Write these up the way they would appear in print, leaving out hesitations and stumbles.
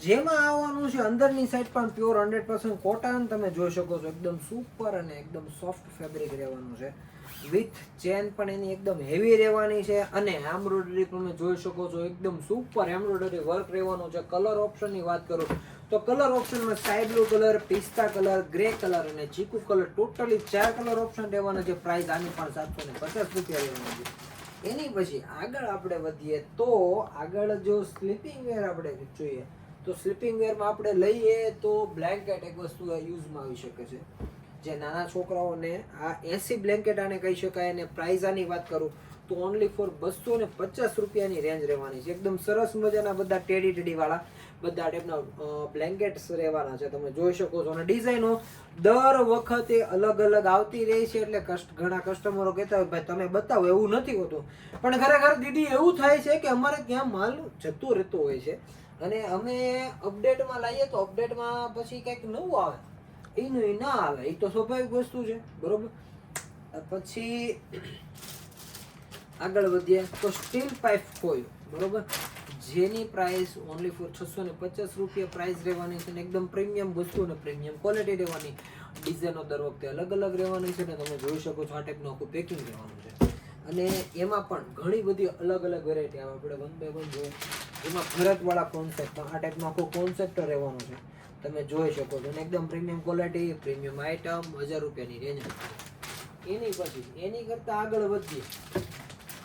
જેમાં આવવાનું છે અંદરની સાઈડ પણ પ્યોર 100% કોટન તમે જોઈ શકો છો, એકદમ સુપર અને એકદમ સોફ્ટ ફેબ્રિક રહેવાનું છે. વિથ ચેન પણ એની એકદમ હેવી રહેવાની છે અને એમ્બ્રોઇડરી તમે જોઈ શકો છો, એકદમ સુપર એમ્બ્રોઇડરી વર્ક રહેવાનું છે. કલર ઓપ્શનની વાત કરું તો કલર ઓપ્શનમાં સ્કાય બ્લુ કલર, પિસ્તા કલર, ગ્રે કલર અને ચીકુ કલર, ટોટલી 4 કલર ઓપ્શન રહેવાના છે. પ્રાઇસ આની પણ 750 રૂપિયા રહેવાની છે. એની પછી આગળ આપણે વધીએ તો આગળ જો સ્લીપિંગ વેર આપણે જોઈએ તો સ્લીપિંગ વેરમાં આપણે લઈએ તો બ્લેન્કેટ એક વસ્તુ યુઝમાં આવી શકે છે. જે નાના છોકરાઓને આ 80 બ્લેન્કેટ આને કહી શકાય. અને પ્રાઇસ આની વાત કરું તો ઓનલી ફોર 250 રૂપિયાની રેન્જ રહેવાની છે. એકદમ સરસ મજાના બધા ટેડી વાળા બધા ટાઈપના બ્લેન્કેટ્સ રહેવાના છે, તમે જોઈ શકો છો. અને ડિઝાઇનો દર વખતે અલગ અલગ આવતી રહી છે, એટલે ઘણા કસ્ટમરો કહેતા હોય ભાઈ તમે બતાવો, એવું નથી હોતું. પણ ખરેખર દીદી એવું થાય છે કે અમારે ત્યાં માલ જતો રહેતો હોય છે અને અમે અપડેટમાં લાવીએ તો અપડેટમાં પછી કંઈક નવું આવે, એનું એ ના આવે, એ તો સ્વાભાવિક વસ્તુ છે, બરોબર. પછી આગળ વધીએ તો સ્ટીલ પાઇપ ફોઇલ, બરોબર, જેની પ્રાઇસ ઓનલી ફોર 650 રૂપિયા પ્રાઇસ રહેવાની છે. એકદમ પ્રીમિયમ વસ્તુ અને પ્રીમિયમ ક્વોલિટી રહેવાની. ડિઝાઇનો દર વખતે અલગ અલગ રહેવાની છે ને તમે જોઈ શકો છો આ ટાઈપનું આખું પેકિંગ રહેવાનું છે. અને એમાં પણ ઘણી બધી અલગ અલગ વેરાયટી આવે. આપણે 1 by 1 જોઈએ એમાં ભરતવાળા કોન્સેપ્ટમાં આ ટાઈપનો આખો કોન્સેપ્ટ રહેવાનો છે, તમે જોઈ શકો છો. અને એકદમ પ્રીમિયમ ક્વોલિટી, પ્રીમિયમ આઇટમ, 1000 રૂપિયાની રેન્જ. એની પછી એની કરતાં આગળ વધીએ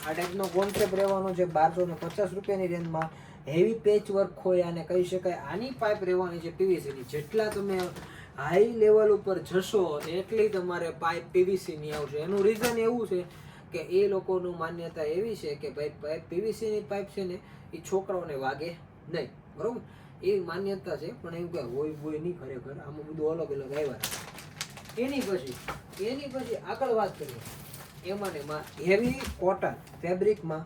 આ ટાઈપનો કોન્સેપ્ટ રહેવાનો છે 1250 રૂપિયાની રેન્જમાં. હેવી પેચ વર્ક હોય આને કહી શકાય. આની પાઇપ રહેવાની છે પીવીસીની. જેટલા તમે હાઈ લેવલ ઉપર જશો એટલી તમારે પાઇપ પીવીસીની આવશે. એનું રીઝન એવું છે કે એ લોકોનું માન્યતા એવી છે કે ભાઈ પાઇપ પીવીસીની પાઇપ છે ને એ છોકરાઓને વાગે નહીં, બરોબર, એવી માન્યતા છે. પણ એવું કે હોય નહીં, ખરેખર આમાં બધું અલગ અલગ આવ્યા. એની પછી આગળ વાત કરીએ એમાં હેવી કોટન ફેબ્રિકમાં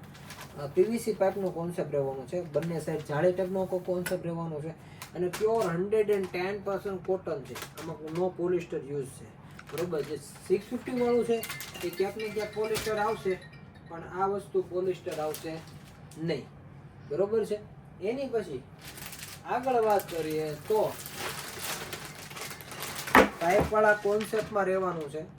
પીવીસી પાઇપનો કોન્સેપ્ટ રહેવાનો છે. બંને સાઈડ જાળી ટાઈપનો કોન્સેપ્ટ રહેવાનો છે. અને પ્યોર 110% કોટન છે, આમાં નો પોલિસ્ટર યુઝ છે, બરોબર. જે 650 વાળું છે એ ક્યાંક ને ક્યાંક પોલિસ્ટર આવશે, પણ આ વસ્તુ પોલિસ્ટર આવશે નહીં, બરોબર છે. એની પછી આગળ વાત કરીએ તો પાઇપ વાળા કોન્સેપ્ટમાં રહેવાનું છે.